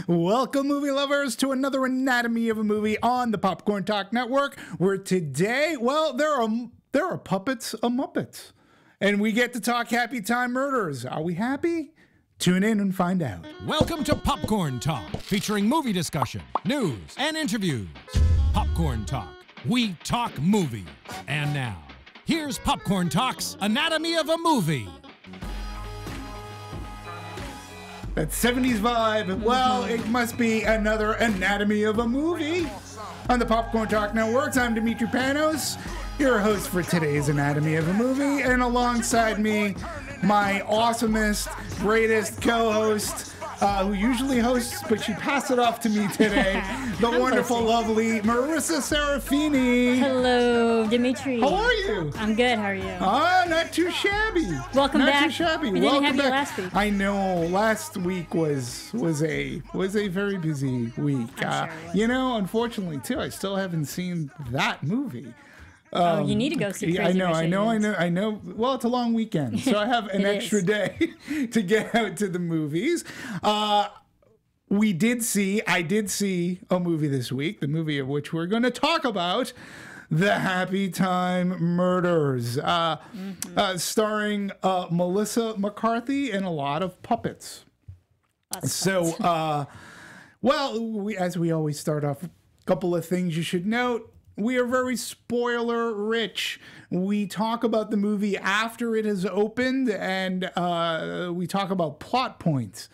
Welcome, movie lovers, to another anatomy of a movie on the Popcorn Talk Network, where today, well, there are puppets of Muppets, and we get to talk Happytime Murders. Are we happy? Tune in and find out. Welcome to Popcorn Talk, featuring movie discussion, news, and interviews. Popcorn Talk. We talk movies. And now, here's Popcorn Talk's Anatomy of a Movie. That 70s vibe. Well, it must be another anatomy of a movie. On the Popcorn Talk Networks, I'm Demetri Panos, your host for today's Anatomy of a Movie, and alongside me, my awesomest, greatest co-host, who usually hosts, but she passed it off to me today, the wonderful, lovely Marisa Serafini. Hello, Demetri. How are you? I'm good. How are you? Not too shabby. Welcome not back. Not too shabby. We didn't have you last week. I know. Last week was a very busy week. I'm sure it was. You know, unfortunately, too, I still haven't seen that movie. You need to go see Crazy I Rich know. Well, it's a long weekend, so I have an extra day to get out to the movies. I did see a movie this week, the movie of which we're going to talk about, The Happytime Murders, starring Melissa McCarthy and a lot of puppets. So, as we always start off, a couple of things you should note. We are very spoiler rich. We talk about the movie after it has opened, and we talk about plot points,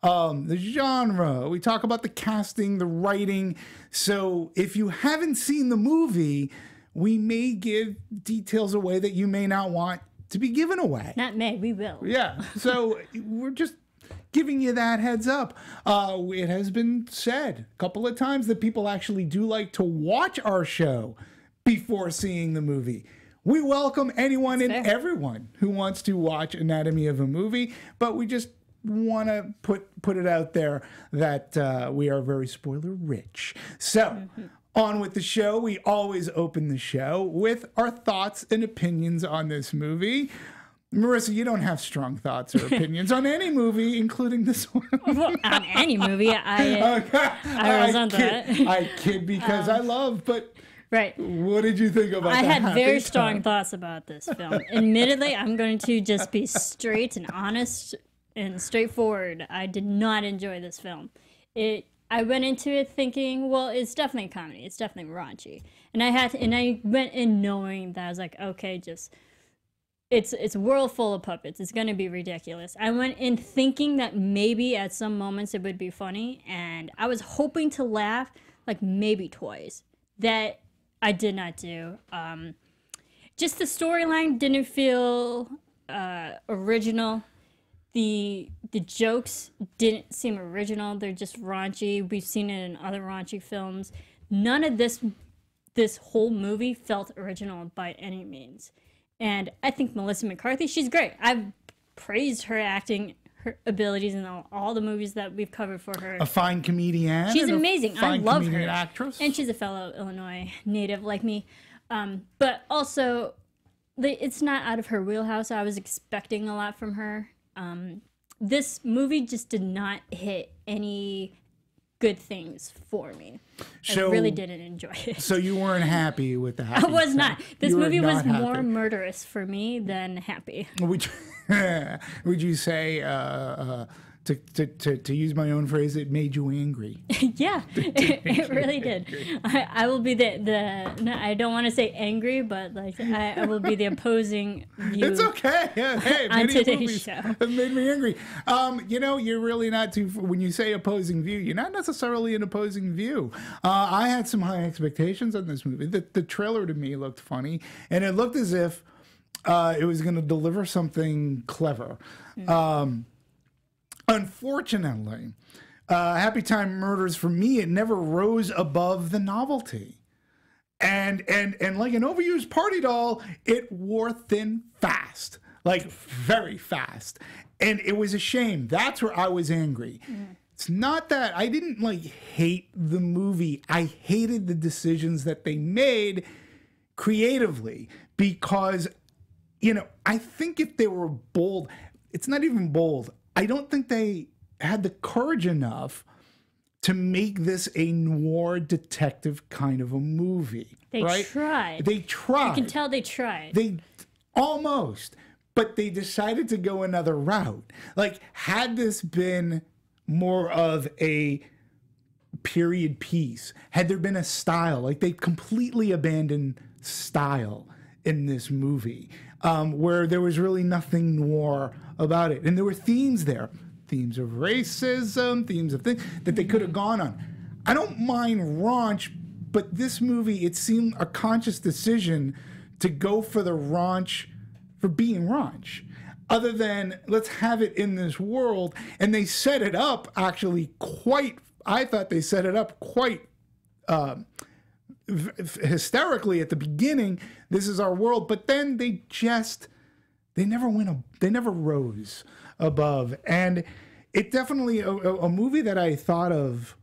the genre. We talk about the casting, the writing. So if you haven't seen the movie, we may give details away that you may not want to be given away. Not may, we will. Yeah. So we're just giving you that heads up. It has been said a couple of times that people actually do like to watch our show before seeing the movie. We welcome anyone and everyone who wants to watch Anatomy of a Movie, but we just want to put it out there that we are very spoiler rich. So on with the show. We always open the show with our thoughts and opinions on this movie. Marisa, you don't have strong thoughts or opinions on any movie, including this one. Well, on any movie, I resent that. I kid because I love, but right. What did you think about that? I had very strong thoughts about this film. Admittedly, I'm going to just be straight and honest and straightforward. I did not enjoy this film. I went into it thinking, well, it's definitely a comedy. It's definitely raunchy. And I went in knowing that I was like, okay, just... It's a world full of puppets. It's going to be ridiculous. I went in thinking that maybe at some moments it would be funny, and I was hoping to laugh like maybe twice. That I did not do. Just the storyline didn't feel original. The jokes didn't seem original. They're just raunchy. We've seen it in other raunchy films. None of this whole movie felt original by any means. And I think Melissa McCarthy, she's great. I've praised her acting, her abilities in all the movies that we've covered for her. A fine comedian. She's amazing. I love her. Actress. And she's a fellow Illinois native like me. But also, it's not out of her wheelhouse. I was expecting a lot from her. This movie just did not hit any good things for me. I really didn't enjoy it. So you weren't happy with the happy? I was not. This movie was happy. More murderous for me than happy. Would you say, to use my own phrase, it made you angry? Yeah, it really did. I will be no, I don't want to say angry, but like I will be the opposing view. It's okay. Yeah, hey, on today's show. It made me angry. You're really not too. When you say opposing view, you're not necessarily an opposing view. I had some high expectations on this movie. The trailer to me looked funny, and it looked as if it was going to deliver something clever. Unfortunately, Happytime Murders, for me, it never rose above the novelty. And like an overused party doll, it wore thin fast, like very fast. And it was a shame. That's where I was angry. It's not that I didn't hate the movie. I hated the decisions that they made creatively because, I think if they were bold, it's not even bold. I don't think they had the courage enough to make this a noir detective kind of a movie. They right? tried. They tried. You can tell they tried. They almost, but they decided to go another route. Like, had this been more of a period piece, had there been a style, like they completely abandoned style in this movie, where there was really nothing noir about it. And there were themes there. Themes of racism, themes of things that they could have gone on. I don't mind raunch, but this movie, it seemed a conscious decision to go for the raunch for being raunch. Other than, let's have it in this world. And they set it up actually quite, I thought they set it up quite hysterically at the beginning. This is our world. But then they never rose above. And it definitely, a movie that I thought of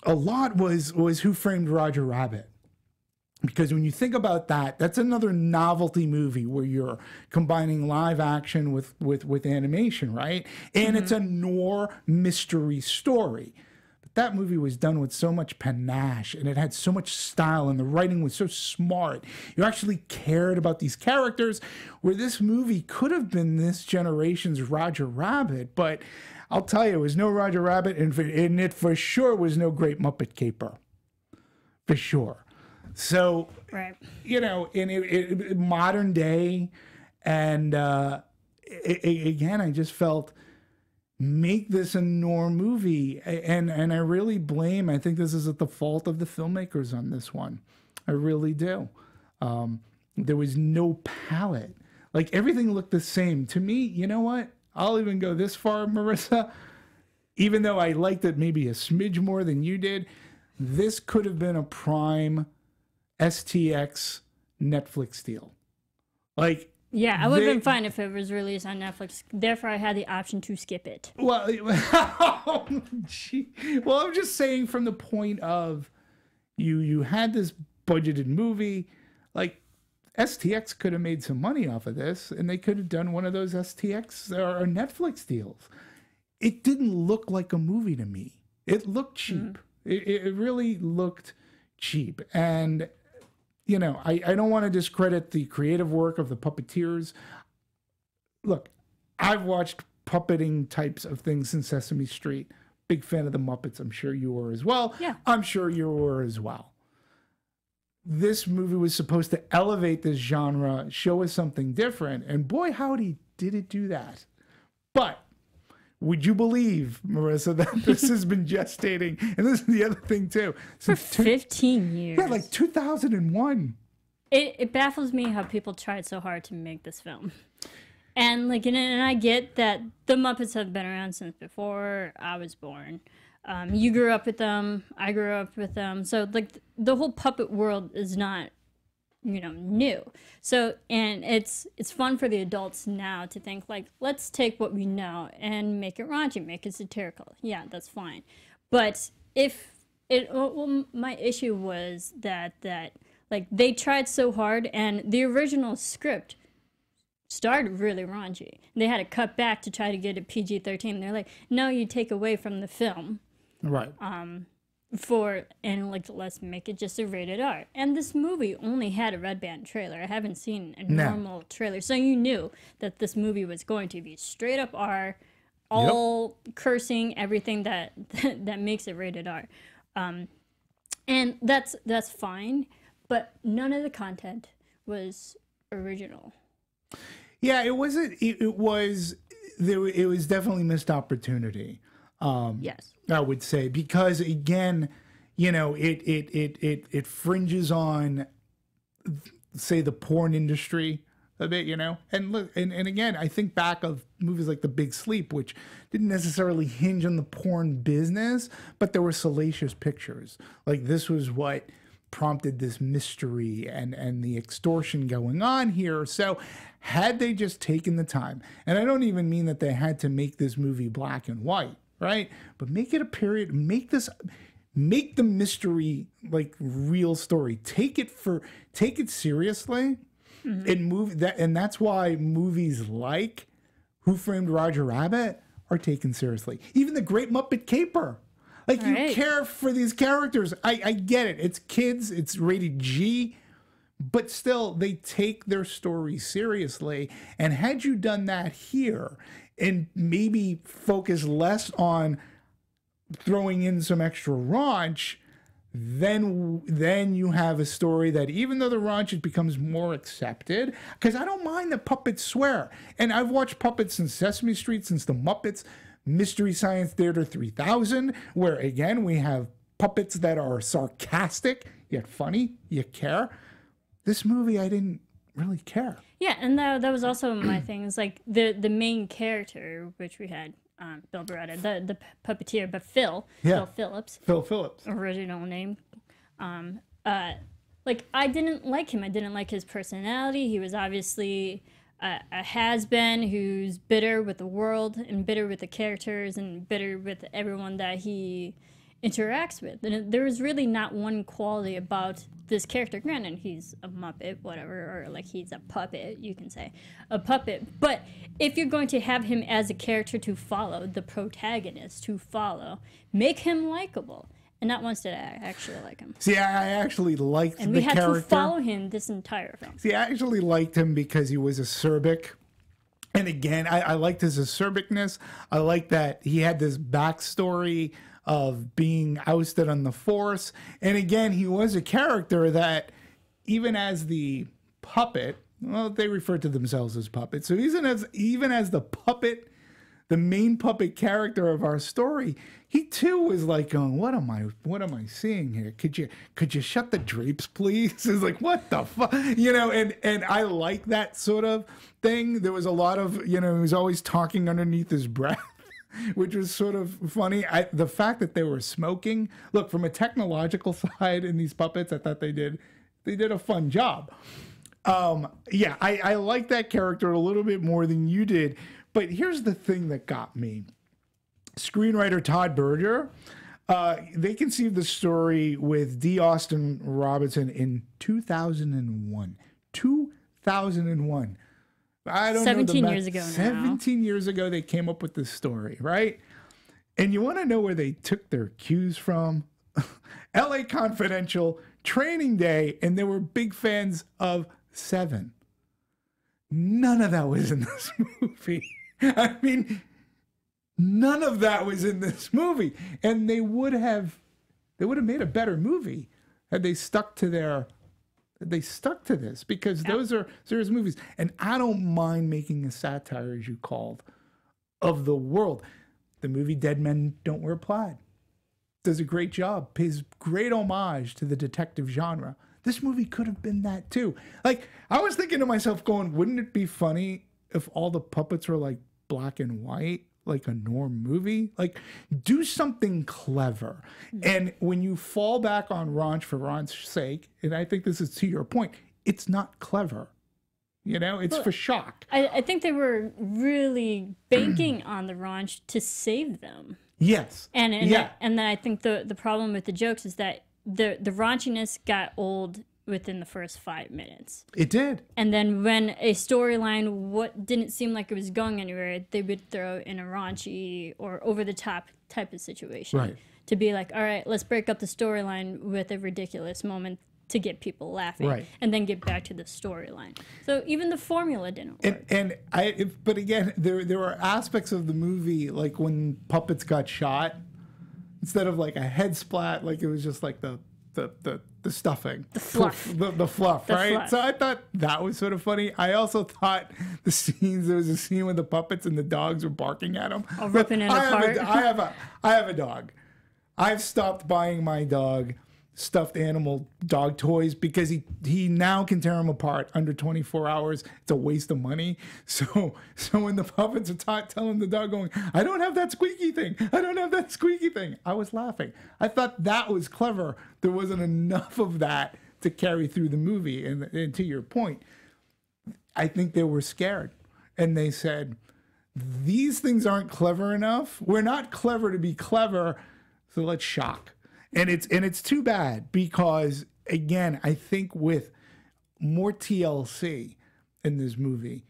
a lot was Who Framed Roger Rabbit. Because when you think about that, that's another novelty movie where you're combining live action with animation, right? And it's a noir mystery story. But that movie was done with so much panache, and it had so much style, and the writing was so smart. You actually cared about these characters, where this movie could have been this generation's Roger Rabbit, but I'll tell you, it was no Roger Rabbit, and it for sure was no Great Muppet Caper. For sure. So, right. You know, in modern day, and again, I just felt, make this a noir movie, and I really blame, I think this is at the fault of the filmmakers on this one. I really do. There was no palette. Like, everything looked the same. To me, you know what? I'll even go this far, Marisa. Even though I liked it maybe a smidge more than you did, this could have been a prime STX Netflix deal. Like, yeah, I would have been fine if it was released on Netflix. Therefore, I had the option to skip it. Well, well, I'm just saying from the point of you had this budgeted movie, like STX could have made some money off of this, and they could have done one of those STX or Netflix deals. It didn't look like a movie to me. It looked cheap. It really looked cheap. And you know, I don't want to discredit the creative work of the puppeteers. Look, I've watched puppeting types of things in Sesame Street. Big fan of the Muppets. I'm sure you were as well. Yeah. I'm sure you were as well. This movie was supposed to elevate this genre, show us something different. And boy, howdy, did it do that. But would you believe, Marisa, that this has been gestating? And this is the other thing, too. For 15 years. Yeah, like 2001. It baffles me how people tried so hard to make this film. And, like, and I get that the Muppets have been around since before I was born. You grew up with them. I grew up with them. So, like, the whole puppet world is not, you know, new. So, and it's fun for the adults now to think, like, let's take what we know and make it raunchy, make it satirical. Yeah, that's fine. But if it, well, my issue was that like, they tried so hard, and the original script started really raunchy. They had to cut back to try to get it PG-13. They're like, no, you take away from the film. Right. And like, let's make it just a rated R. And this movie only had a red band trailer. I haven't seen a normal trailer. So you knew that this movie was going to be straight up R, all cursing, everything that makes it rated R. And that's fine, but none of the content was original. Yeah, it wasn't. It was definitely missed opportunity. Yes, I would say, because again, you know, it fringes on, say, the porn industry a bit, you know, and look, and again, I think back of movies like The Big Sleep, which didn't necessarily hinge on the porn business, but there were salacious pictures. Like, this was what prompted this mystery and the extortion going on here. So had they just taken the time, and I don't even mean that they had to make this movie black and white, right? But make it a period, make the mystery like real story. Take it seriously, and that's why movies like Who Framed Roger Rabbit are taken seriously. Even The Great Muppet Caper. Like, you Right. care for these characters. I get it. It's kids. It's rated G. But still, they take their story seriously. And had you done that here and maybe focus less on throwing in some extra raunch, then you have a story that, even though the raunch, it becomes more accepted. Because I don't mind the puppets swear. And I've watched puppets since Sesame Street, since the Muppets, Mystery Science Theater 3000, where again we have puppets that are sarcastic yet funny. You care. This movie, I didn't really care. Yeah, and that was also my thing. Is like the main character, which we had Bill Beretta, the puppeteer, but Phil Phillips, original name. Like, I didn't like him. I didn't like his personality. He was obviously a has-been who's bitter with the world and bitter with the characters and bitter with everyone that he interacts with. And there was really not one quality about this character. Granted, he's a Muppet, whatever, or like he's a puppet, you can say. A puppet. But if you're going to have him as a character to follow, the protagonist to follow, make him likable. And not once did I actually like him. See, I actually liked the character. And we had to follow him this entire film. See, I actually liked him because he was acerbic. And again, I liked his acerbicness. I liked that he had this backstory of being ousted on the force. And again, he was a character that, even as the puppet, well, they refer to themselves as puppets. So even as the puppet, the main puppet character of our story, he too was like going, what am I seeing here? Could you shut the drapes, please? It's like, what the fuck? You know, and I like that sort of thing. There was a lot of, he was always talking underneath his breath, which was sort of funny. The fact that they were smoking, look, from a technological side in these puppets, I thought they did a fun job. I like that character a little bit more than you did. But here's the thing that got me. Screenwriter Todd Berger, they conceived the story with D. Austin Robinson in 2001. 2001. I don't 17 know. years ago now. 17 years ago, they came up with this story, right? And you want to know where they took their cues from? LA Confidential, Training Day, and they were big fans of Seven. None of that was in this movie. I mean, none of that was in this movie. And they would have made a better movie had they stuck to this, because those are serious movies. And I don't mind making a satire, as you called, of the world. The movie Dead Men Don't Wear Plaid does a great job, pays great homage to the detective genre. This movie could have been that too. Like, I was thinking to myself going, wouldn't it be funny if all the puppets were like black and white, like a Norm movie? Like, do something clever. And when you fall back on raunch for raunch's sake, and I think this is to your point, it's not clever. It's for shock. I think they were really banking on the raunch to save them. Yes. And then I think the problem with the jokes is that the raunchiness got old within the first 5 minutes. It did. And then when a storyline didn't seem like it was going anywhere, they would throw in a raunchy or over-the-top type of situation. Right. To be like, all right, let's break up the storyline with a ridiculous moment to get people laughing. Right. And then get back to the storyline. So even the formula didn't work. But again, there were aspects of the movie, like when puppets got shot, instead of like a head splat, like it was just like the stuffing, the fluff, the fluff, right? Fluff. So I thought that was sort of funny. I also thought there was a scene with the puppets and the dogs were barking at them. Oh, ripping it apart. I have a dog. I've stopped buying my dog stuffed animal dog toys because he now can tear them apart under 24 hours. It's a waste of money. So when the puppets are telling the dog going, I don't have that squeaky thing. I don't have that squeaky thing. I was laughing. I thought that was clever. There wasn't enough of that to carry through the movie. And to your point, I think they were scared. And they said, these things aren't clever enough. We're not clever to be clever. So let's shock. And it's too bad because, again, I think with more TLC in this movie,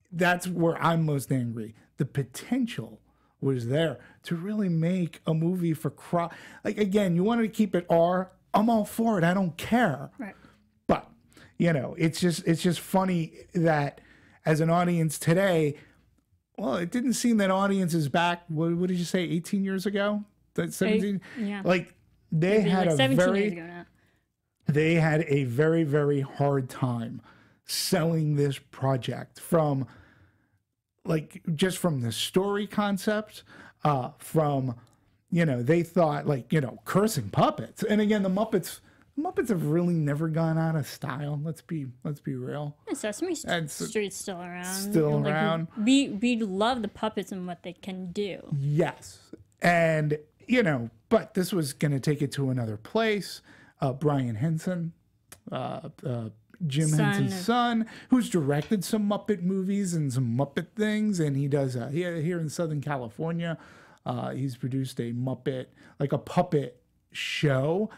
that's where I'm most angry. The potential was there to really make a movie for like, again, you wanted to keep it R. I'm all for it. I don't care. Right. But, you know, it's just funny that as an audience today, well, it didn't seem that audiences back, what did you say, 18 years ago? 17? Yeah. Like, they Maybe had like a 17 years ago now. they had a very, very hard time selling this project from, like, just from the story concept, from, you know, they thought, like, you know, cursing puppets. And again, the Muppets have really never gone out of style. Let's be real. And Sesame Street's still around. Still around. We love the puppets and what they can do. Yes. And, you know, but this was going to take it to another place. Brian Henson, Jim Henson's son, who's directed some Muppet movies and some Muppet things. And he does, here in Southern California, he's produced a Muppet, like a puppet show.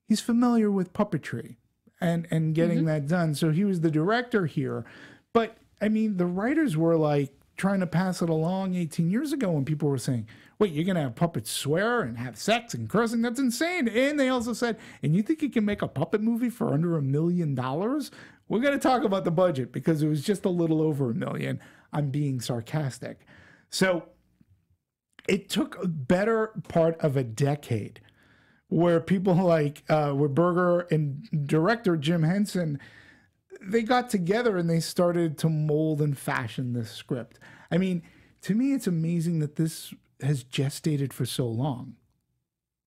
He's familiar with puppetry and getting that done. So he was the director here. But, I mean, the writers were like trying to pass it along 18 years ago when people were saying, wait, you're going to have puppets swear and have sex and cursing? That's insane. And they also said, and you think you can make a puppet movie for under $1 million? We're going to talk about the budget because it was just a little over $1 million. I'm being sarcastic. So it took a better part of a decade where people like where Berger and director Jim Henson, they got together and they started to mold and fashion this script. I mean, to me, it's amazing that this has gestated for so long,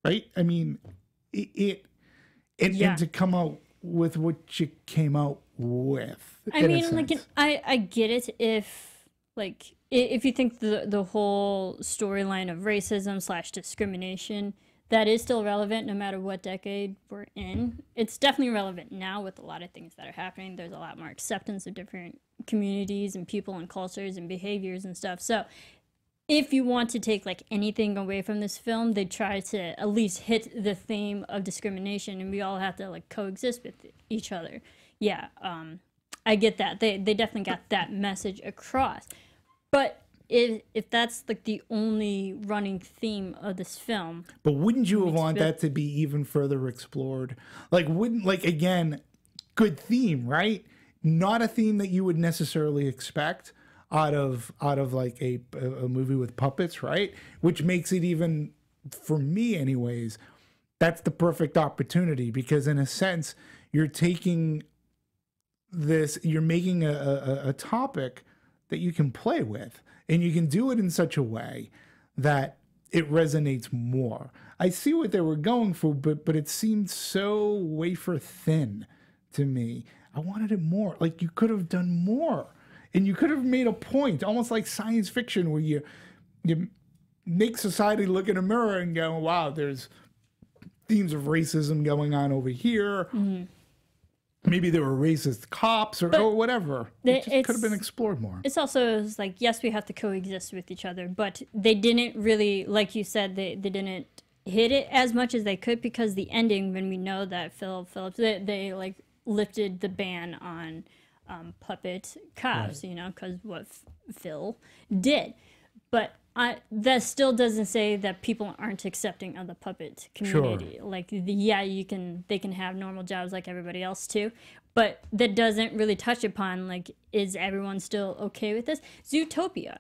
right? I mean, and to come out with what you came out with. I mean, like, I get it if you think the whole storyline of racism / discrimination, that is still relevant no matter what decade we're in. It's definitely relevant now with a lot of things that are happening. There's a lot more acceptance of different communities and people and cultures and behaviors and stuff. So if you want to take like anything away from this film, they try to at least hit the theme of discrimination, and we all have to like coexist with each other. Yeah, I get that. They definitely got that message across. But if that's like the only running theme of this film, but wouldn't you want that to be even further explored? Like, again, good theme, right? Not a theme that you would necessarily expect out of like a movie with puppets, right? Which makes it, even for me anyways, that's the perfect opportunity, because in a sense you're taking this, you're making a topic that you can play with, and you can do it in such a way that it resonates more. I see what they were going for, but it seemed so wafer thin to me. I wanted it more. Like, you could have done more. And you could have made a point, almost like science fiction, where you make society look in a mirror and go, wow, there's themes of racism going on over here. Mm-hmm. Maybe there were racist cops or whatever. It just could have been explored more. It's also like, yes, we have to coexist with each other, but they didn't really, like you said, they didn't hit it as much as they could, because the ending, when we know that Phil Phillips, they like lifted the ban on puppet cops, right, you know, because what Phil did. But that still doesn't say that people aren't accepting of the puppet community. Sure. Like, they can have normal jobs like everybody else too, but that doesn't really touch upon, like, is everyone still okay with this? Zootopia.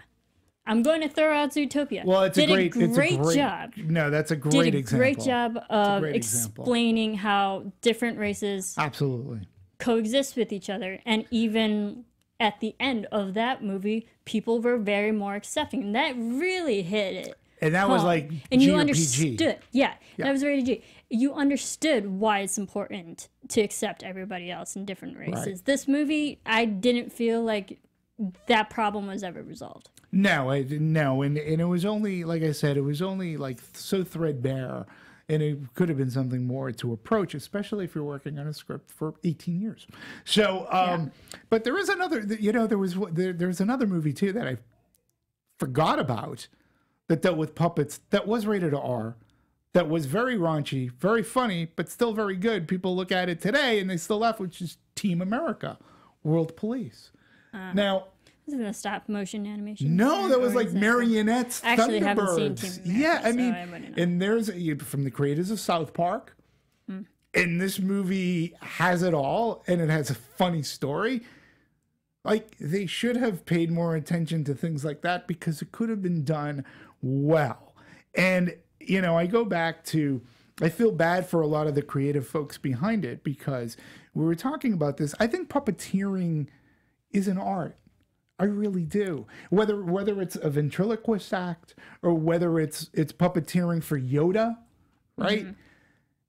I'm going to throw out Zootopia. Well, it's a great job. No, that's a great example. Great job of explaining how different races absolutely coexist with each other, and even at the end of that movie, people were very more accepting, and that really hit it. And that was like and G you or understood, PG. Yeah, that was rated G. You understood why it's important to accept everybody else in different races. Right. This movie, I didn't feel like that problem was ever resolved. No, and it was only, like I said, it was only like so threadbare. And it could have been something more to approach, especially if you're working on a script for 18 years. So, but there is another, you know, there's another movie too that I forgot about that dealt with puppets, that was rated R, that was very raunchy, very funny, but still very good. People look at it today and they still laugh, which is Team America, World Police. Now, Isn't it stop motion animation? No, that was like marionettes, I actually haven't seen Thunderbirds. Team Yeah, I America, mean, so I wouldn't know. and there's from the creators of South Park. And this movie has it all, and it has a funny story. Like, they should have paid more attention to things like that because it could have been done well. And, you know, I go back to, I feel bad for a lot of the creative folks behind it because we were talking about this. I think puppeteering is an art. I really do. Whether it's a ventriloquist act or whether it's puppeteering for Yoda, right? Mm-hmm.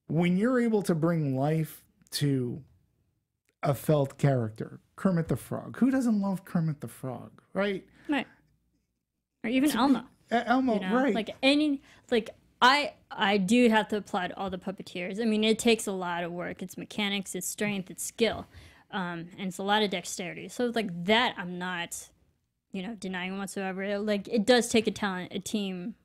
When you're able to bring life to a felt character, Kermit the Frog. Who doesn't love Kermit the Frog, right? Right. Or even Elmo. Elmo, you know? Right. Like I do have to applaud all the puppeteers. I mean, it takes a lot of work. It's mechanics, it's strength, it's skill. And it's a lot of dexterity. So like that I'm not, you know, denying whatsoever. Like it does take a team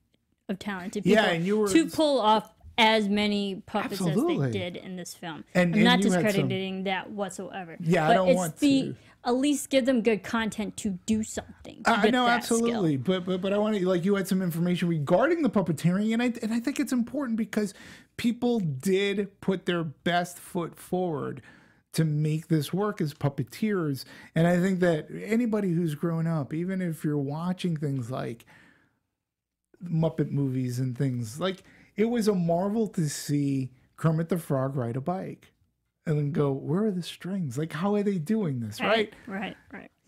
of talented people to pull off as many puppets as they did in this film. I'm not discrediting that whatsoever. Yeah, but I don't want to. At least give them good content to do something. I know, absolutely. But I want to, like, you had some information regarding the puppeteering, and I think it's important because people did put their best foot forward to make this work as puppeteers. And I think that anybody who's grown up, even if you're watching things like Muppet movies and things, like, it was a marvel to see Kermit the Frog ride a bike and then go, where are the strings? Like, how are they doing this, right? Right.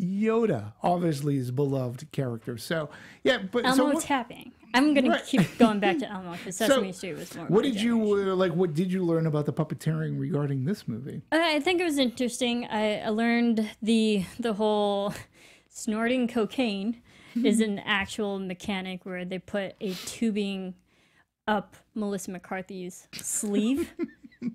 Yoda, obviously, is a beloved character. So, yeah. But Elmo tapping. I'm going to keep going back to Elmo because Sesame Street was more. What did you learn about the puppeteering regarding this movie? I think it was interesting. I learned the whole snorting cocaine is an actual mechanic where they put a tubing up Melissa McCarthy's sleeve.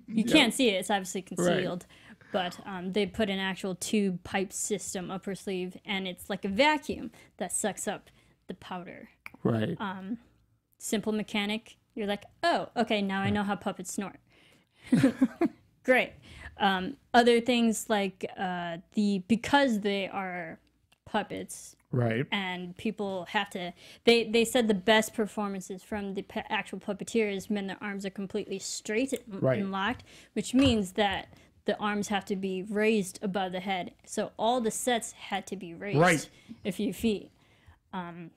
You can't see it. It's obviously concealed. Right. But they put an actual tube pipe system up her sleeve, and it's like a vacuum that sucks up the powder. Right. Simple mechanic. You're like, oh, okay, now I know how puppets snort. Great. Other things like because they are puppets, right, and people have to, they said the best performances from the actual puppeteers when their arms are completely straight and locked, which means that the arms have to be raised above the head. So all the sets had to be raised a few feet.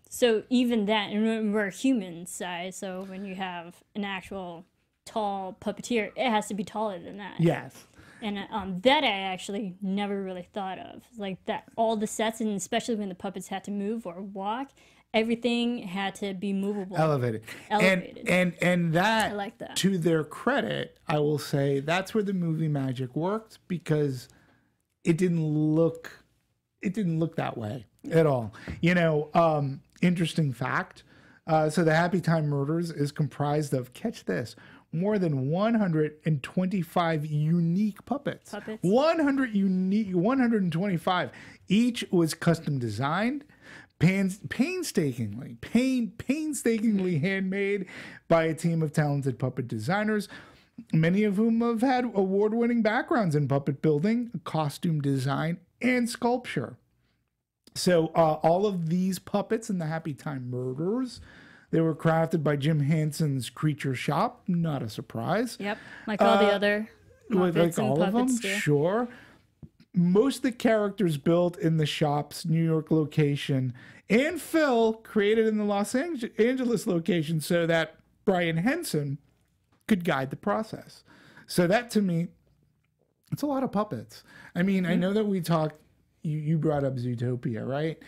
So even that, and we're human size, so when you have an actual tall puppeteer, it has to be taller than that. Yes. And that I actually never really thought of. Like that, all the sets, and especially when the puppets had to move or walk, everything had to be movable. Elevated. And that, I like that. To their credit, I will say that's where the movie magic worked because it didn't look that way at all. You know, interesting fact. So the Happytime Murders is comprised of, catch this, more than 125 unique puppets. 125. Each was custom designed, painstakingly handmade by a team of talented puppet designers, many of whom have had award-winning backgrounds in puppet building, costume design, and sculpture. So all of these puppets in the Happytime Murders, they were crafted by Jim Henson's Creature Shop. Not a surprise. Yep, like all the other Muppets and all of them, too. Sure. Most of the characters built in the shop's New York location, and Phil created in the Los Angeles location so that Brian Henson could guide the process. So that, to me, it's a lot of puppets. I mean, I know that we talked, you brought up Zootopia, right?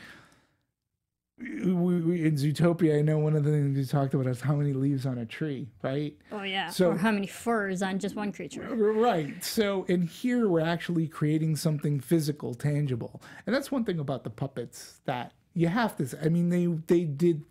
In Zootopia, I know one of the things we talked about is how many leaves on a tree, right? Oh, yeah. So, or how many furs on just one creature. Right. So in here, we're actually creating something physical, tangible. And that's one thing about the puppets that you have to say. I mean,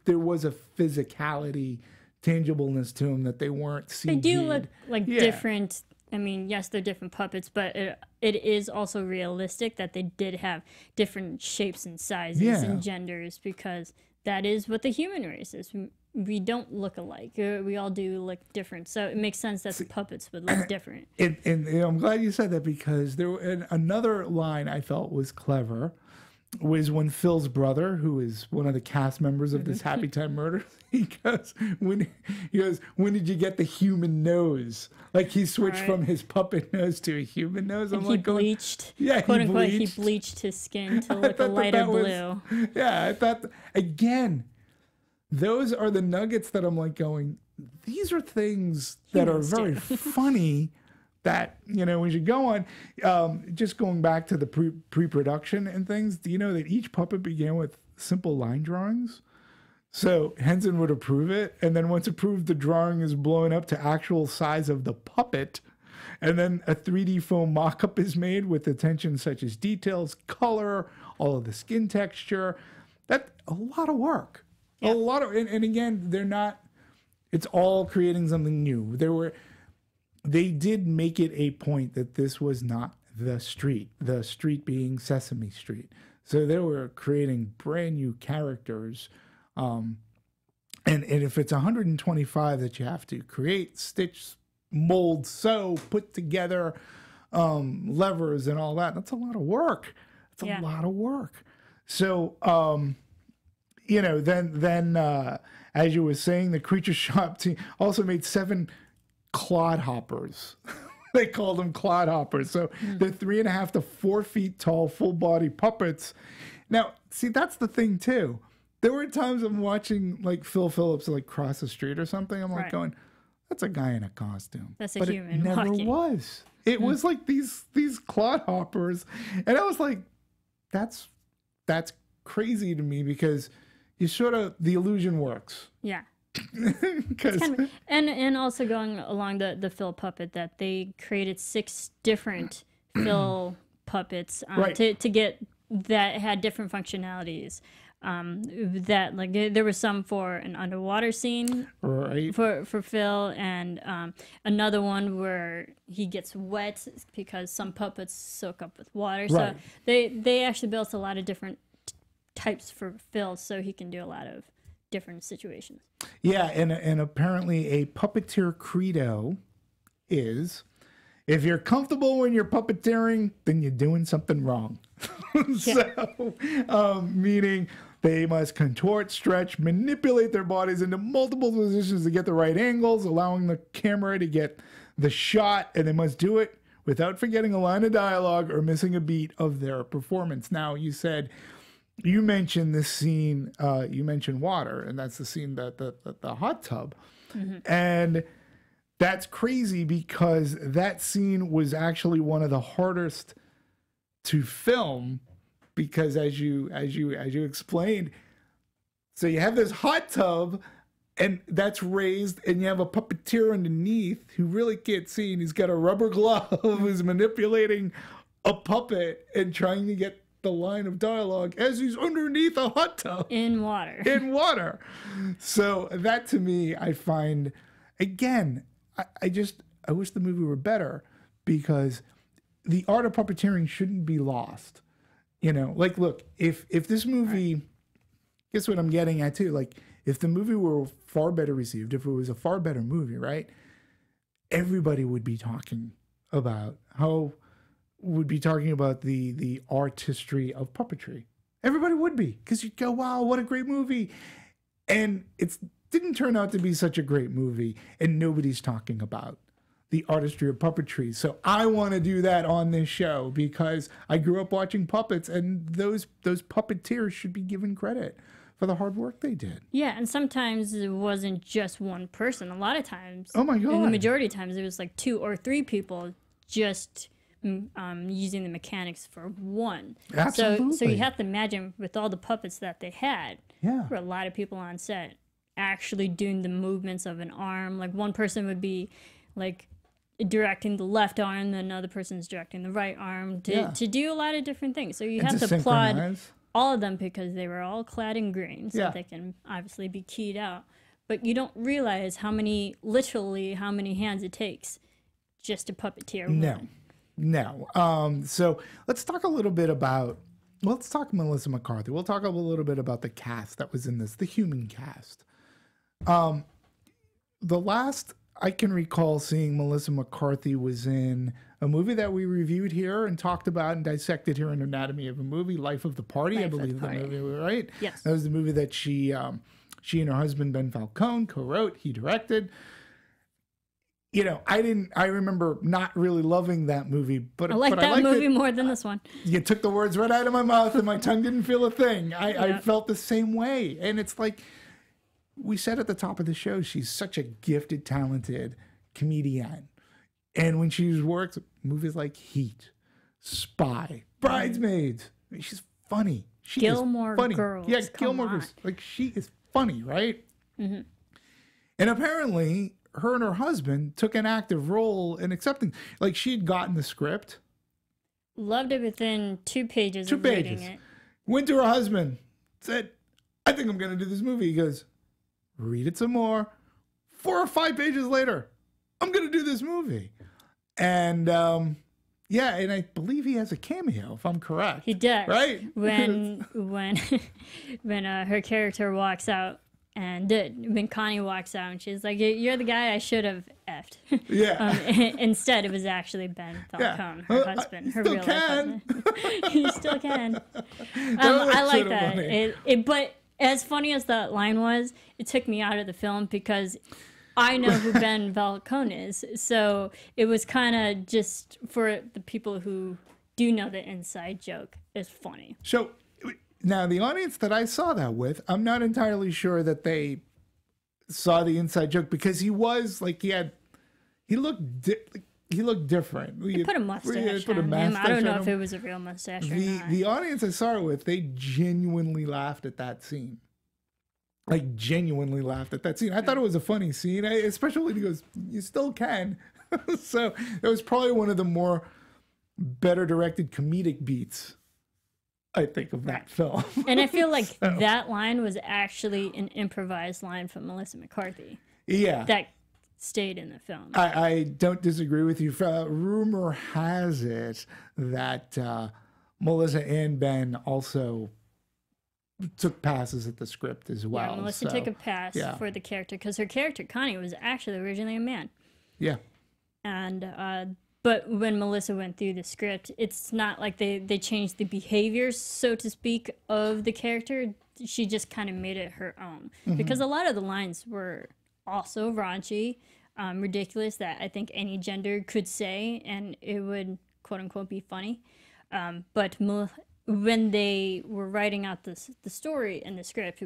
there was a physicality, tangibleness to them that they weren't CG'd. They do look like different. I mean, yes, they're different puppets, but it is also realistic that they did have different shapes and sizes and genders, because that is what the human race is. We don't look alike. We all do look different. So it makes sense that the puppets would look different. And I'm glad you said that, because there another line I felt was clever was when Phil's brother, who is one of the cast members of this Happytime Murders, he goes, when did you get the human nose? Like he switched from his puppet nose to a human nose. And he bleached, yeah, quote unquote, he bleached his skin to look a lighter blue. Yeah, I thought, again, those are the nuggets that I'm like going, these are things that are very funny that, you know, we should go on. Just going back to the pre-production and things, do you know that each puppet began with simple line drawings? So Henson would approve it, and then once approved, the drawing is blown up to actual size of the puppet, and then a 3D foam mock-up is made with attention such as details, color, all of the skin texture. That's a lot of work. Yeah. A lot of, and again, they're not, it's all creating something new. They did make it a point that this was not the street being Sesame Street. So they were creating brand new characters. And if it's 125 that you have to create, stitch, mold, sew, put together, levers and all that, that's a lot of work. It's a lot of work. So, you know, then as you were saying, the Creature Shop team also made 7 clodhoppers. They called them clodhoppers. So they're 3.5 to 4 feet tall, full body puppets. Now, see, that's the thing too. There were times I'm watching like Phil Phillips like cross the street or something. I'm like going, that's a guy in a costume. That's a but human. It never was. It was like these clodhoppers, and I was like, that's crazy to me because you sort of the illusion works. Yeah. And also going along the Phil puppet that they created 6 different Phil puppets to get that had different functionalities. That like there was some for an underwater scene for Phil, and another one where he gets wet because some puppets soak up with water. So they actually built a lot of different types for Phil, so he can do a lot of different situations. Yeah, and apparently a puppeteer credo is, if you're comfortable when you're puppeteering, then you're doing something wrong. So, meaning they must contort, stretch, manipulate their bodies into multiple positions to get the right angles, allowing the camera to get the shot, and they must do it without forgetting a line of dialogue or missing a beat of their performance. Now, you mentioned this scene, you mentioned water, and that's the scene that the hot tub. And that's crazy because that scene was actually one of the hardest to film because as you explained, so you have this hot tub and that's raised and you have a puppeteer underneath who really can't see, and he's got a rubber glove who's manipulating a puppet and trying to get the line of dialogue as he's underneath a hot tub in water. So that to me, I find, again, I wish the movie were better because the art of puppeteering shouldn't be lost. You know, like, look, if this movie, guess what I'm getting at too, like if the movie were far better received, if it was a far better movie, right? Everybody would be talking about the artistry of puppetry. Everybody would be, because you'd go, wow, what a great movie. And it didn't turn out to be such a great movie, and nobody's talking about the artistry of puppetry. So I want to do that on this show because I grew up watching puppets, and those puppeteers should be given credit for the hard work they did. Yeah, and sometimes it wasn't just one person. A lot of times, oh my God, in the majority of times, it was like 2 or 3 people just using the mechanics for one. Absolutely. So you have to imagine with all the puppets that they had, there were a lot of people on set actually doing the movements of an arm. Like one person would be like directing the left arm, then another person's directing the right arm to do a lot of different things. So you have to applaud all of them because they were all clad in green, so they can obviously be keyed out. But you don't realize literally how many hands it takes just to puppeteer one. No. So let's talk a little bit about, let's talk Melissa McCarthy. We'll talk a little bit about the cast that was in this, the human cast. The last I can recall seeing Melissa McCarthy was in a movie that we reviewed here and talked about and dissected here in Anatomy of a Movie, Life of the Party, I believe the movie, right? Yes. That was the movie that she and her husband, Ben Falcone, co-wrote, he directed. You know, I remember not really loving that movie, but I like that movie more than this one. You took the words right out of my mouth and my tongue didn't feel a thing. I felt the same way. And it's like we said at the top of the show, she's such a gifted, talented comedian. And when she works movies like Heat, Spy, Bridesmaids, I mean, she's funny. She Gilmore is funny. Girls. Yeah, Gilmore Girls. Like, she is funny, right? Mm-hmm. And apparently, her and her husband took an active role in accepting. Like, she had gotten the script. Loved it within 2 pages of reading it. Went to her husband, said, I think I'm going to do this movie. He goes, read it some more. 4 or 5 pages later, I'm going to do this movie. And yeah, and I believe he has a cameo, if I'm correct. He does. Right? When her character walks out, and when Connie walks out, and she's like, "You're the guy I should have effed." Yeah. Instead, it was actually Ben Falcone, her husband, her real life husband. You still can. I like that. But as funny as that line was, it took me out of the film because I know who Ben Falcone is. So it was kind of just for the people who do know the inside joke. It's funny. So now the audience that I saw that with, I'm not entirely sure that they saw the inside joke because he was like, he looked different. They put a mustache on him. I don't know if it was a real mustache or not. The audience I saw it with, they genuinely laughed at that scene. Like, genuinely laughed at that scene. I thought it was a funny scene, especially when he goes, you still can. So it was probably one of the more better directed comedic beats, I think, of that film. And I feel like that line was actually an improvised line from Melissa McCarthy. Yeah. That stayed in the film. I don't disagree with you. Rumor has it that Melissa and Ben also took passes at the script as well. Yeah, Melissa took a pass for the character because her character, Connie, was actually originally a man. Yeah. And but when Melissa went through the script, it's not like they changed the behaviors, so to speak, of the character. She just kind of made it her own. Mm-hmm. Because a lot of the lines were also raunchy, ridiculous, that I think any gender could say, and it would, quote unquote, be funny. But when they were writing out the story and the script,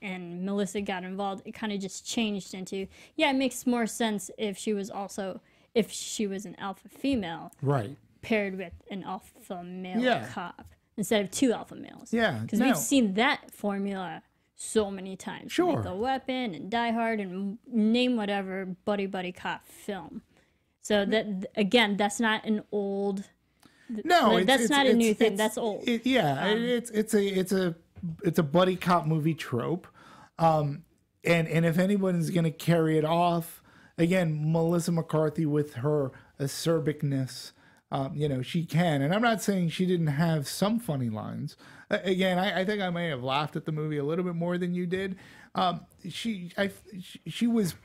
and Melissa got involved, it kind of just changed into, it makes more sense if she was an alpha female, right, paired with an alpha male cop instead of 2 alpha males. Yeah, because we've seen that formula so many times. Sure, Lethal Weapon and Die Hard and name whatever buddy cop film. So that again, that's not an old. No, that's not a new thing. That's old. It's a buddy cop movie trope, and if anyone's going to carry it off, again, Melissa McCarthy with her acerbicness, she can. And I'm not saying she didn't have some funny lines. Again, I think I may have laughed at the movie a little bit more than you did. She was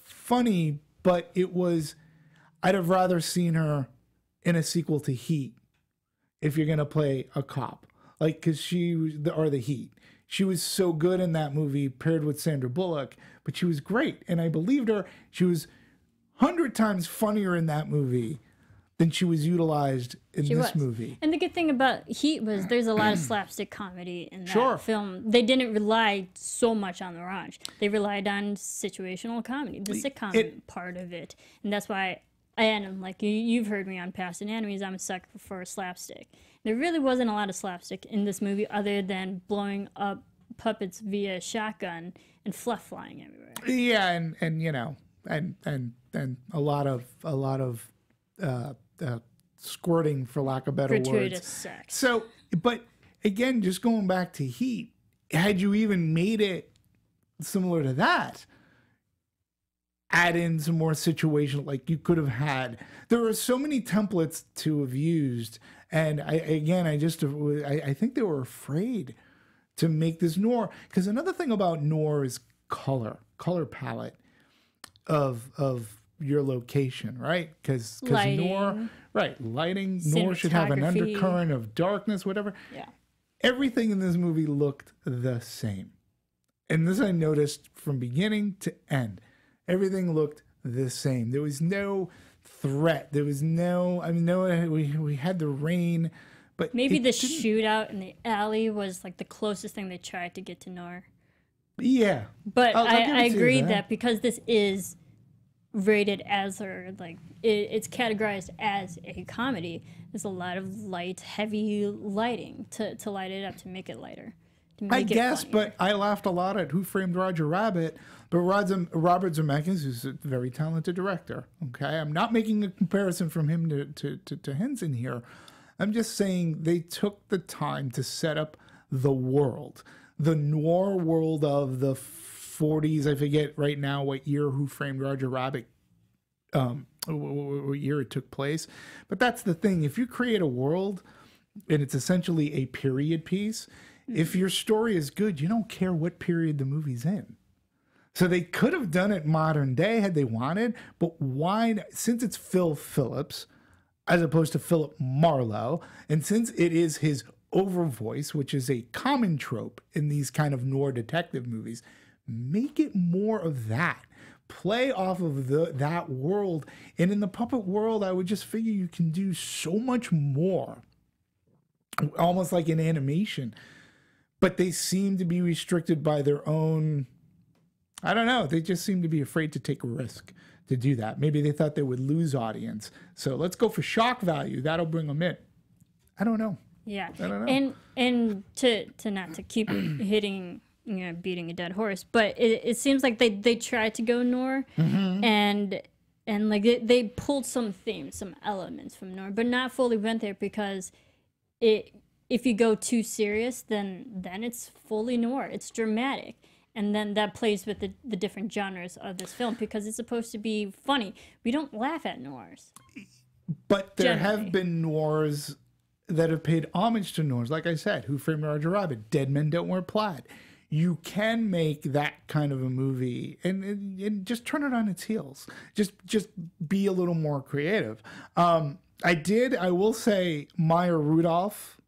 funny, but I'd have rather seen her in a sequel to Heat, if you're going to play a cop, like, because the Heat. She was so good in that movie paired with Sandra Bullock, but she was great. And I believed her. She was 100 times funnier in that movie than she was utilized in this movie. And the good thing about Heat was there's a lot of slapstick comedy in that film. They didn't rely so much on the raunch. They relied on situational comedy, the sitcom part of it. And that's why, and like you've heard me on past anatomies, I'm a sucker for slapstick. There really wasn't a lot of slapstick in this movie other than blowing up puppets via shotgun and fluff flying everywhere. Yeah, and a lot of squirting, for lack of better gratuitous words. Sex. So, but again, just going back to Heat, had you even made it similar to that, add in some more situational, like you could have had. There were so many templates to have used, and I think they were afraid to make this noir, because another thing about noir is color palette of your location, right? Because Noir, lighting, Noir should have an Cinematography. undercurrent of darkness, whatever. Yeah. Everything in this movie looked the same. And this I noticed from beginning to end. Everything looked the same. There was no threat. There was no, we had the rain, but Maybe the shootout in the alley was like the closest thing they tried to get to Noir. Yeah. But I'll give it I to you agree there. that because this is rated as, or like it's categorized as a comedy, there's a lot of light, heavy lighting to light it up, to make it lighter. To make I it guess, funnier. but I laughed a lot at Who Framed Roger Rabbit. But Robert Zemeckis is a very talented director. Okay, I'm not making a comparison from him to Henson here. I'm just saying they took the time to set up the world, the noir world of the 40s. I forget right now what year Who Framed Roger Rabbit, what year it took place. But that's the thing. If you create a world and it's essentially a period piece, if your story is good, you don't care what period the movie's in. So they could have done it modern day had they wanted, but why? Since it's Phil Phillips as opposed to Philip Marlowe, and since it is his over voice, which is a common trope in these kind of noir detective movies, make it more of that. Play off of that world. And in the puppet world, I would just figure you can do so much more, almost like in animation. But they seem to be restricted by their own, I don't know, they just seem to be afraid to take a risk to do that. Maybe they thought they would lose audience. So let's go for shock value. That'll bring them in. I don't know. Yeah. I don't know. And to not to keep hitting, beating a dead horse, but it seems like they tried to go noir, and like they pulled some themes, some elements from noir, but not fully went there, because if you go too serious, then it's fully noir. It's dramatic. And then that plays with the different genres of this film, because it's supposed to be funny. We don't laugh at noirs. But there Generally. have been noirs that have paid homage to noirs. Like I said, Who Framed Roger Rabbit, Dead Men Don't Wear Plaid. You can make that kind of a movie and just turn it on its heels. Just be a little more creative. I will say Maya Rudolph,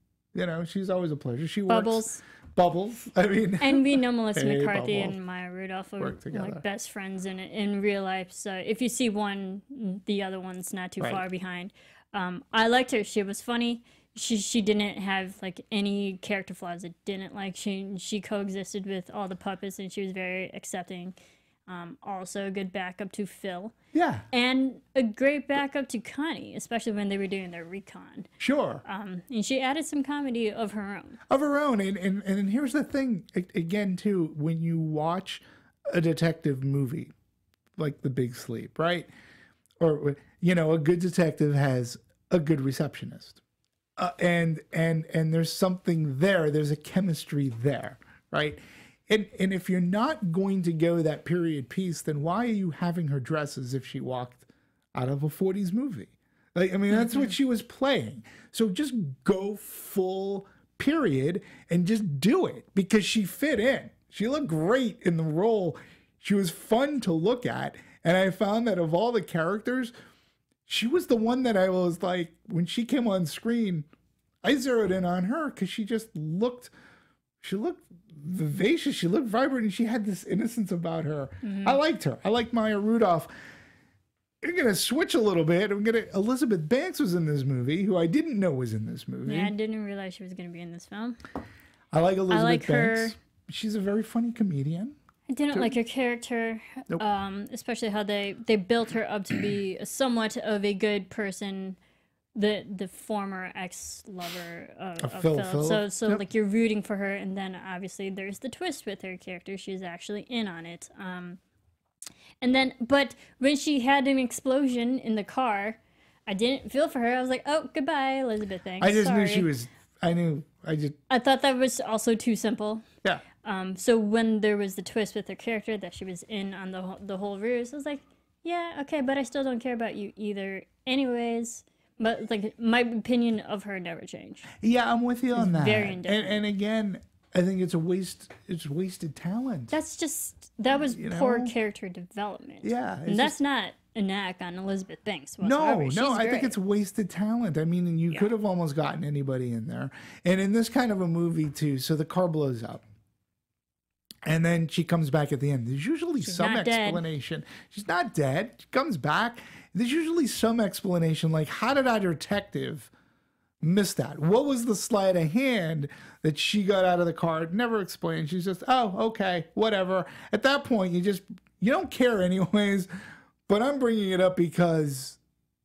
she's always a pleasure. She works. Bubbles. I mean, And we know Melissa Hey, McCarthy Bubbles. and Maya Rudolph are Work together. like best friends in real life. So if you see one, the other one's not too Right. far behind. I liked her. She was funny. She didn't have like any character flaws. It didn't like she coexisted with all the puppets, and she was very accepting. Also a good backup to Phil. yeah, And a great backup to Connie, especially when they were doing their recon. sure. And she added some comedy of her own. Of her own. And here's the thing, again, too, when you watch a detective movie like The Big Sleep, right? Or, a good detective has a good receptionist. And there's something there. There's a chemistry there, right? And if you're not going to go that period piece, then why are you having her dress as if she walked out of a 40s movie? That's what she was playing. So just go full period and just do it, because she fit in. She looked great in the role. She was fun to look at. And I found that of all the characters, she was the one that I was like, when she came on screen, I zeroed in on her because she looked vivacious. She looked vibrant, and she had this innocence about her. I liked her. I liked Maya Rudolph. We're going to switch a little bit. Elizabeth Banks was in this movie, who I didn't know was in this movie. Yeah, I didn't realize she was going to be in this film. I like Elizabeth like her. Banks. She's a very funny comedian. I didn't like her character, Nope. especially how they built her up to be somewhat of a good person, the former ex-lover of Phil Phil. Phillips. So Yep. like you're rooting for her, and then obviously there's the twist with her character. She's actually in on it. But when she had an explosion in the car, I didn't feel for her. I was like, oh, goodbye, Elizabeth Banks. I just Sorry. knew she was. I thought that was also too simple. Yeah. So when there was the twist with her character that she was in on the whole ruse, I was like, yeah, okay, but I still don't care about you either. Anyways, but like my opinion of her never changed. Yeah, I'm with you on that. very indifferent. And again, I think it's a waste. It's wasted talent. That was poor character development. Yeah, it's and that's not a knack on Elizabeth Banks No, whatsoever. She's I think great. it's wasted talent. I mean, you could have almost gotten anybody in there. And in this kind of a movie, too, so the car blows up. And then she comes back at the end. There's usually some explanation. She's not dead. She comes back. There's usually some explanation, like, how did our detective miss that? What was the sleight of hand that she got out of the car? Never explained. She's just, oh, okay, whatever. At that point, you don't care anyways. But I'm bringing it up because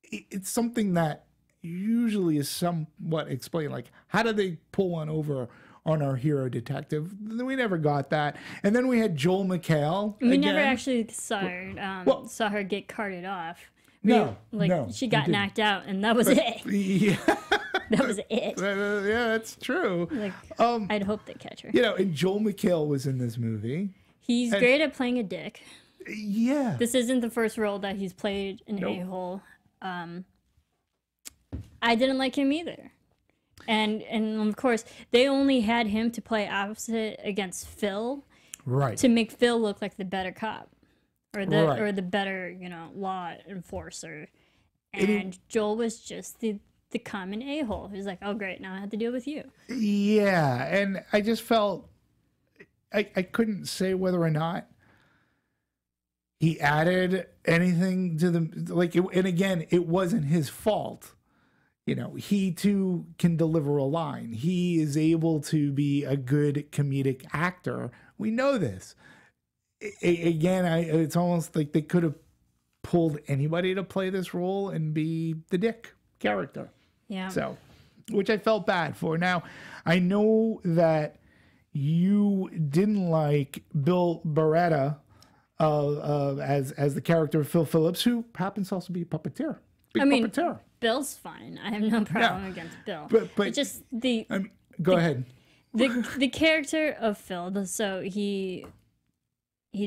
it's something that usually is somewhat explained. Like, how did they pull one over on our hero detective? We never got that. And then we had Joel McHale. We never actually saw her get carted off. She got knocked out, and that was it. Yeah. That was it. Yeah, that's true. Like, I'd hope they catch her. And Joel McHale was in this movie. He's great at playing a dick. Yeah. This isn't the first role that he's played an a-hole. I didn't like him either. And of course, they only had him to play opposite against Phil. Right. To make Phil look like the better cop. Or the better, law enforcer. And Joel was just the common a-hole. He was like, oh, great, now I have to deal with you. Yeah, and I just felt... I couldn't say whether or not he added anything to the... and again, it wasn't his fault. He too can deliver a line. He is able to be a good comedic actor. We know this. Again, it's almost like they could have pulled anybody to play this role and be the dick character. Yeah. So, which I felt bad for. Now, I know that you didn't like Bill Beretta as the character of Phil Phillips, who happens to also be a puppeteer. Puppeteer. Bill's fine. I have no problem against Bill. But it's just go ahead. The character of Phil. So he's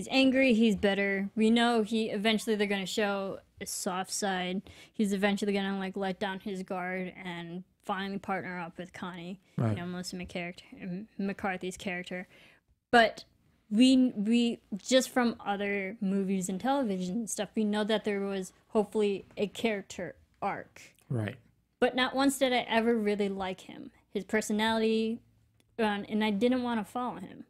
angry. He's bitter. We know eventually they're gonna show a soft side. He's eventually gonna let down his guard and finally partner up with Connie. Right. Melissa McCarthy's character. But we just from other movies and television and stuff, we know that there was hopefully a character arc. Right. But not once did I ever really like him. His personality, and I didn't want to follow him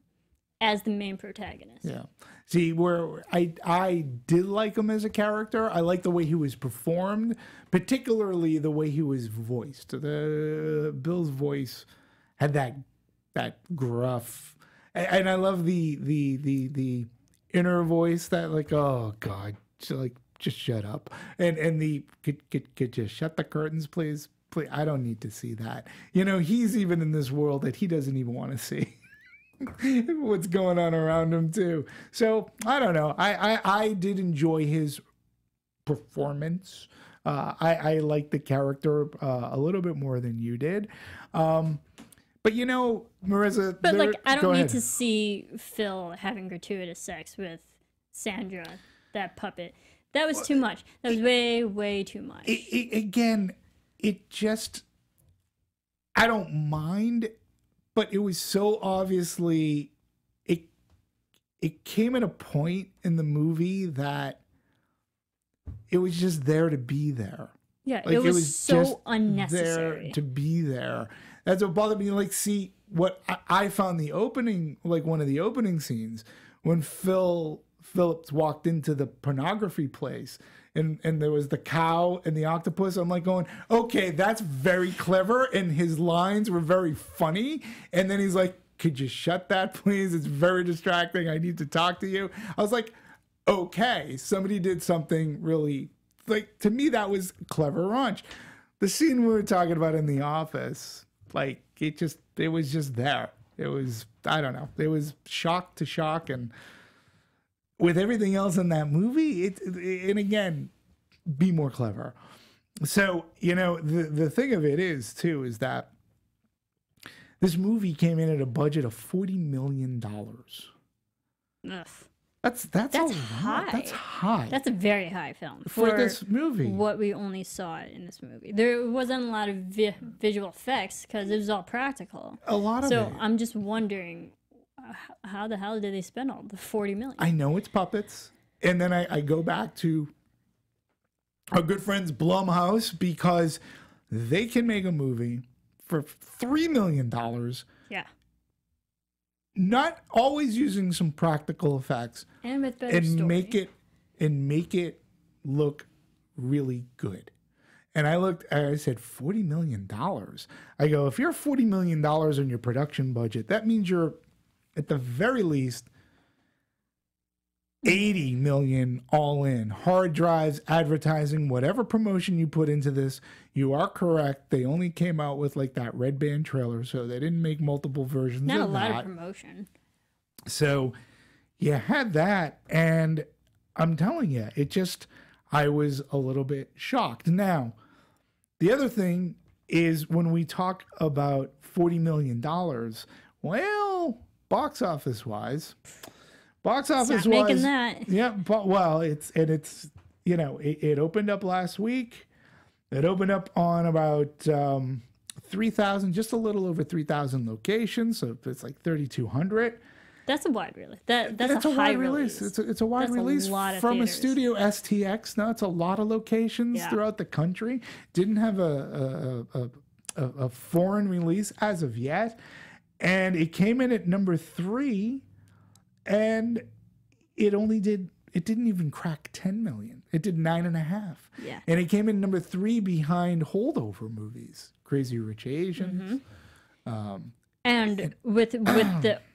as the main protagonist. Yeah. See, where I did like him as a character. I like the way he was performed, particularly the way he was voiced. Bill's voice had that gruff, and I love the inner voice that oh God, just shut up, and the could you shut the curtains, please? Please, I don't need to see that. He's even in this world that he doesn't even want to see. What's going on around him too. So I don't know. I did enjoy his performance. I liked the character a little bit more than you did. But Marisa. But I don't need to see Phil having gratuitous sex with Sandra, that puppet. That was too much. That was way too much. Again, it just, I don't mind, but it was so obviously, it came at a point in the movie that it was just there to be there. Yeah, it was so unnecessary. There to be there. That's what bothered me. See, what I found the opening, one of the opening scenes, when Phillips walked into the pornography place and there was the cow and the octopus. I'm going, okay, that's very clever. And his lines were very funny. And then he's like, could you shut that, please? It's very distracting. I need to talk to you. I was like, okay, somebody did something really, to me, that was clever raunch. The scene we were talking about in the office, it was just there. It was, I don't know. It was shock to shock. And with everything else in that movie, and again, be more clever. So, the thing of it is that this movie came in at a budget of $40 million. Ugh. That's high. That's high. That's a very high film for this movie. What we only saw in this movie, there wasn't a lot of visual effects because it was all practical. A lot of it. So I'm just wondering, how the hell did they spend all the $40 million? I know it's puppets, and then I go back to our good friends Blumhouse, because they can make a movie for $3 million, Yeah. not always using some practical effects, And with better and story. make it look really good. And I said, $40 million. I go, if you're $40 million on your production budget, that means you're at the very least 80 million all in. Hard drives, advertising, whatever promotion you put into this. You are correct. They only came out with like that red band trailer, so they didn't make multiple versions Not a of lot that. of promotion. So you had that, and I'm telling you, I was a little bit shocked. Now, the other thing is when we talk about $40 million, well, box office wise, Stop making that. yeah, but well, it opened up last week. It opened up on about 3,000, just a little over 3,000 locations, so it's like 3,200. That's a wide release. That's a high wide release. It's a wide release a lot of from theaters. a studio STX. Now it's a lot of locations throughout the country. Didn't have a foreign release as of yet, and it came in at number 3, and it didn't even crack 10 million. It did 9.5. Yeah. And it came in number 3 behind holdover movies, Crazy Rich Asians. And with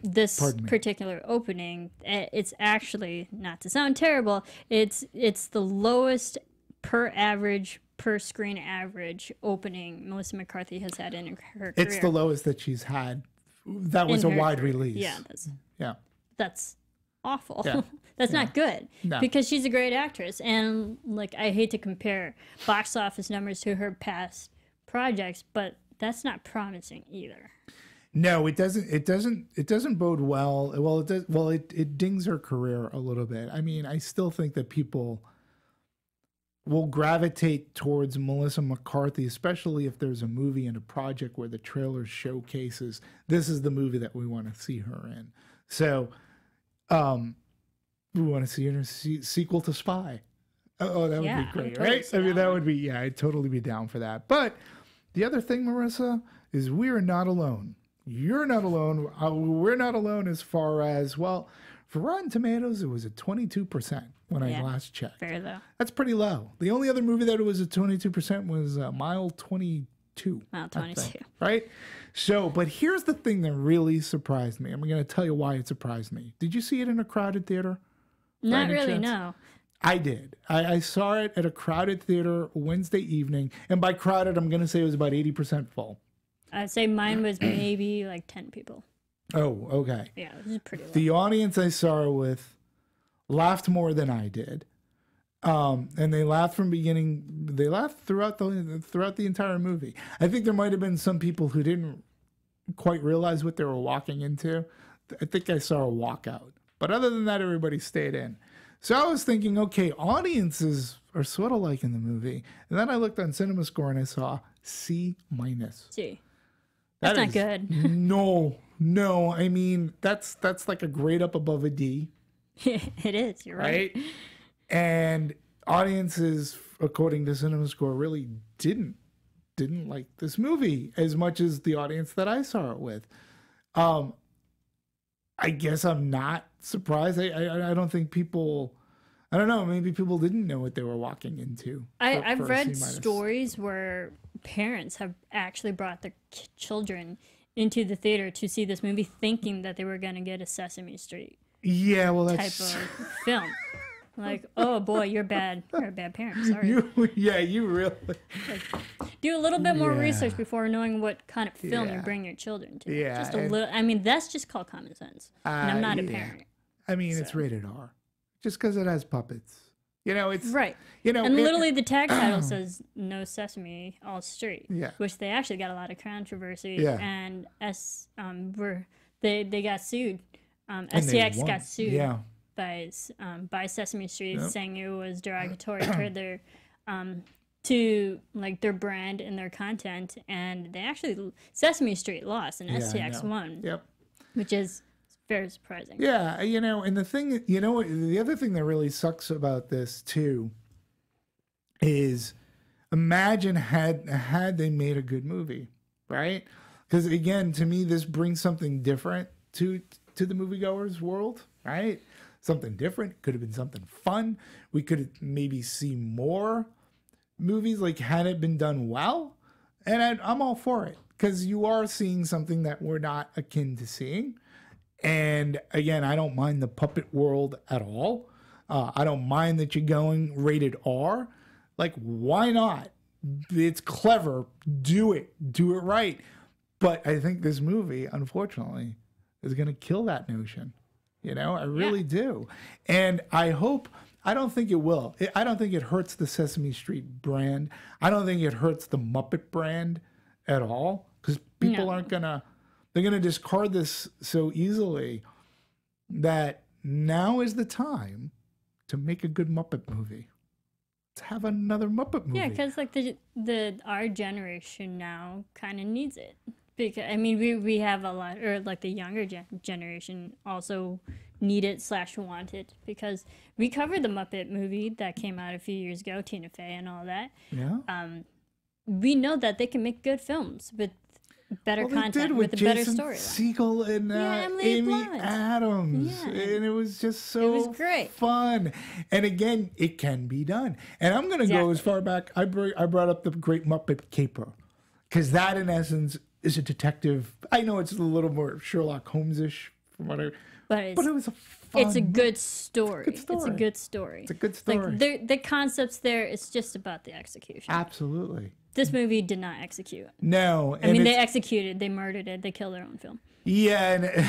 this Pardon me. particular opening, it's actually, not to sound terrible, it's the lowest per screen average opening Melissa McCarthy has had in her career. It's the lowest that she's had. That was a wide release. Yeah, Yeah. that's awful. Yeah. That's not good. No. Because she's a great actress, and like I hate to compare box office numbers to her past projects, but that's not promising either. No, it doesn't. It doesn't bode well. Well, it does. Well, it dings her career a little bit. I mean, I still think that people will gravitate towards Melissa McCarthy, especially if there's a movie and a project where the trailer showcases this is the movie that we want to see her in. So, we want to see her in a sequel to Spy. Oh, that would be great, totally right? I mean, that would be, I'd totally be down for that. But the other thing, Marissa, is we are not alone. You're not alone. We're not alone as far as, well, for Rotten Tomatoes, it was at 22% when I last checked. Fair though. That's pretty low. The only other movie that it was at 22% was Mile 22. Mile I 22. think, right? So, but here's the thing that really surprised me. I'm going to tell you why it surprised me. Did you see it in a crowded theater? Not any really, chance? no. I did. I saw it at a crowded theater Wednesday evening. And by crowded, I'm going to say it was about 80% full. I'd say mine was maybe like 10 people. Oh, okay. Yeah, it was pretty low. The audience I saw it with laughed more than I did. And they laughed from beginning. They laughed throughout the entire movie. I think there might have been some people who didn't quite realize what they were walking into. I think I saw a walkout. But other than that, everybody stayed in. So I was thinking, okay, audiences are sort of like in the movie. And then I looked on CinemaScore and I saw C-. See, that's not is- good. No. I mean, that's like a grade up above a D. It is. You're right. Right? And audiences, according to CinemaScore, really didn't like this movie as much as the audience that I saw it with. I guess I'm not surprised. I don't think people, I don't know, maybe people didn't know what they were walking into. I've for a read C-. stories where parents have actually brought their children into the theater to see this movie thinking that they were going to get a Sesame Street Yeah, well, type that's... of film. Like, oh boy, you're bad. You're a bad parent. Sorry. you really... Do a little bit more Yeah. research before knowing what kind of film you Yeah. bring your children to. Yeah, Just a and- little. I mean, that's just called common sense. And I'm not a yeah. parent. I mean, it's rated R. Just because it has puppets. You know, it's... Right. You know, And literally the tag title says "No Sesame, All Street," Yeah. which they actually got a lot of controversy. Yeah. And they got sued. And they STX won. got sued Yeah. by Sesame Street, Yep. saying it was derogatory toward their to like their brand and their content. And they actually Sesame Street lost and Yeah, I STX know. won, Yep. which is very surprising. Yeah, you know, and the thing, you know, the other thing that really sucks about this too is imagine had they made a good movie, right? Because again, to me, this brings something different to the moviegoers world, right? Something different. Could have been something fun. We could maybe see more movies like had it been done well. And I'm all for it because you are seeing something that we're not akin to seeing. And again, I don't mind the puppet world at all. I don't mind that you're going rated R. Like, why not? It's clever. Do it. Do it right. But I think this movie, unfortunately, is going to kill that notion. You know, I really do. And I don't think it will. I don't think it hurts the Sesame Street brand. I don't think it hurts the Muppet brand at all. Because people aren't going to, they're going to discard this so easily that now is the time to make a good Muppet movie. Let's have another Muppet movie. Yeah, because like our generation now kind of needs it. Because I mean, we have a lot, or like the younger generation also need it / want it, because we covered the Muppet movie that came out a few years ago, Tina Fey and all that. Yeah. We know that they can make good films with better content, with a better story. Segel and Amy Adams. Yeah. And it was just so great. Fun. And again, it can be done. And I'm going to go as far back. I brought up the Great Muppet Caper, because that in essence is a detective. I know it's a little more Sherlock Holmes-ish from what but it was a fun. It's a good story. It's a good story. It's a good story. Like the concepts there. It's just about the execution. Absolutely. This movie did not execute. No. I mean, they executed. They murdered it. They killed their own film. Yeah. And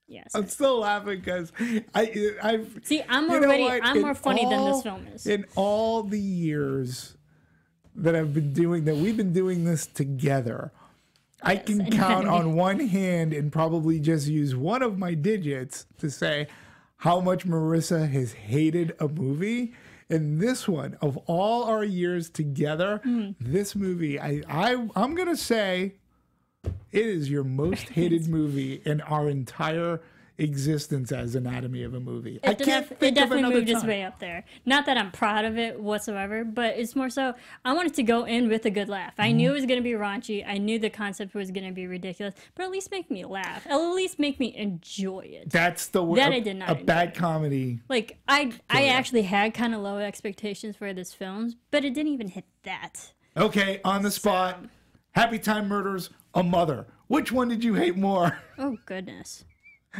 yes. I'm still laughing because I've see. I'm more funny than this film is. In all the years that we've been doing this together, I can count on one hand and probably just use one of my digits to say how much Marisa has hated a movie. And this one, of all our years together, this movie, I'm going to say it is your most hated movie in our entire existence as Anatomy of a Movie. It definitely moved its way up there. Not that I'm proud of it whatsoever, but it's more so I wanted to go in with a good laugh. I knew it was going to be raunchy. I knew the concept was going to be ridiculous, but at least make me laugh. At least make me enjoy it. That's the way. That I did not enjoy. Bad comedy. Like I actually had kind of low expectations for this film, but it didn't even hit that. Okay, on the spot. Happytime Murders, A Mother. Which one did you hate more? Oh goodness.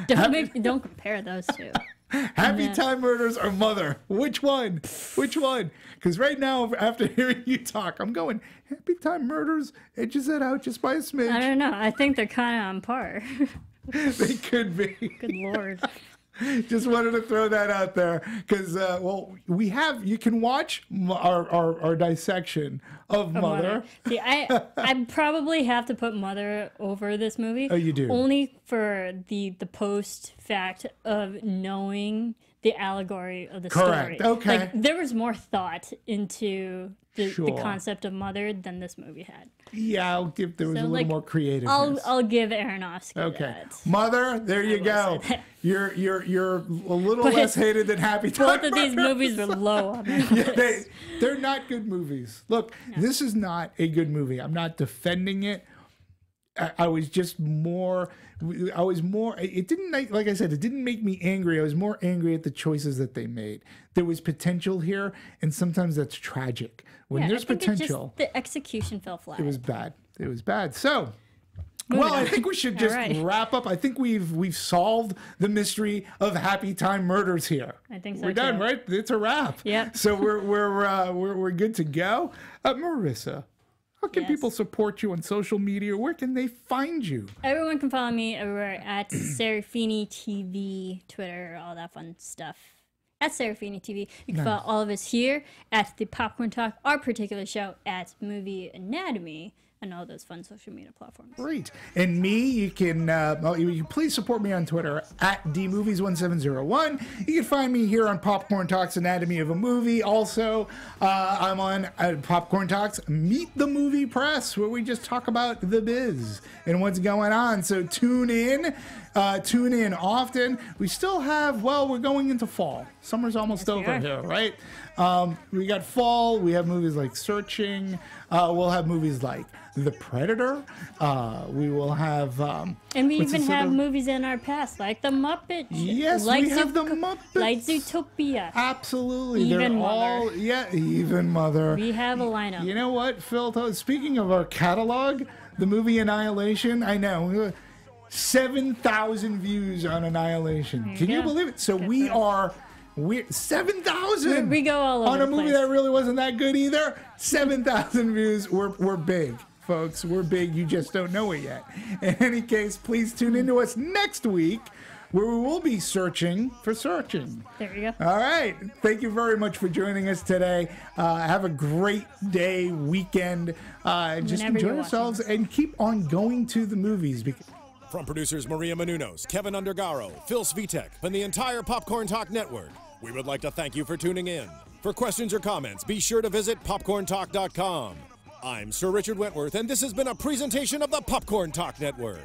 Don't compare those two. Happytime Murders or Mother? Which one? Which one? Because right now, after hearing you talk, I'm going, Happytime Murders edges it out just by a smidge. I don't know. I think they're kind of on par. They could be. Good Lord. Just wanted to throw that out there because, you can watch our dissection of Mother. See, I probably have to put Mother over this movie. Oh, you do? Only for the post fact of knowing the allegory of the Correct. story. Okay. Like, there was more thought into the concept of Mother than this movie had. Yeah, there was a little more creativeness. I'll give Aronofsky that. Mother, there you go. You're a little less hated than Happytime Murders. Both of these movies were low on my list. They're not good movies. Look, this is not a good movie. I'm not defending it. I was more, it didn't, like I said, it didn't make me angry. I was more angry at the choices that they made. There was potential here, and sometimes that's tragic. When there's potential. The execution fell flat. It was bad. It was bad. So, I think we should just wrap up. I think we've solved the mystery of Happytime Murders here. I think so. We're done, right? It's a wrap. Yeah. So we're good to go. Marisa, how can people support you on social media? Where can they find you? Everyone can follow me everywhere at Serafini TV, Twitter, all that fun stuff. At Serafini TV. You can follow all of us here at the Popcorn Talk, our particular show at Movie Anatomy, and all those fun social media platforms. Great. And me, you can please support me on Twitter at dmovies1701. You can find me here on Popcorn Talks Anatomy of a Movie. Also, I'm on Popcorn Talks Meet the Movie Press, where we just talk about the biz and what's going on. So tune in. Tune in often. We still have, well, we're going into fall. Summer's almost over here, right? We got fall. We have movies like Searching. We'll have movies like The Predator. We will have... and we even have movies in our past, like The Muppets. Yes, we have The Muppets. Like Zootopia. Absolutely. Even Mother. All, yeah, Even Mother. We have a lineup. You know what, Phil? Speaking of our catalog, the movie Annihilation, I know, 7,000 views on Annihilation. Can you believe it? So we're 7,000. We go all over on a the movie place. that really wasn't that good either. 7,000 views. We're big, folks. We're big. You just don't know it yet. In any case, please tune into us next week, where we will be searching for Searching. There you go. All right. Thank you very much for joining us today. Have a great day, weekend. Just enjoy yourselves and keep on going to the movies. From producers Maria Menounos, Kevin Undergaro, Phil Svitek, and the entire Popcorn Talk Network, we would like to thank you for tuning in. For questions or comments, be sure to visit popcorntalk.com. I'm Sir Richard Wentworth, and this has been a presentation of the Popcorn Talk Network.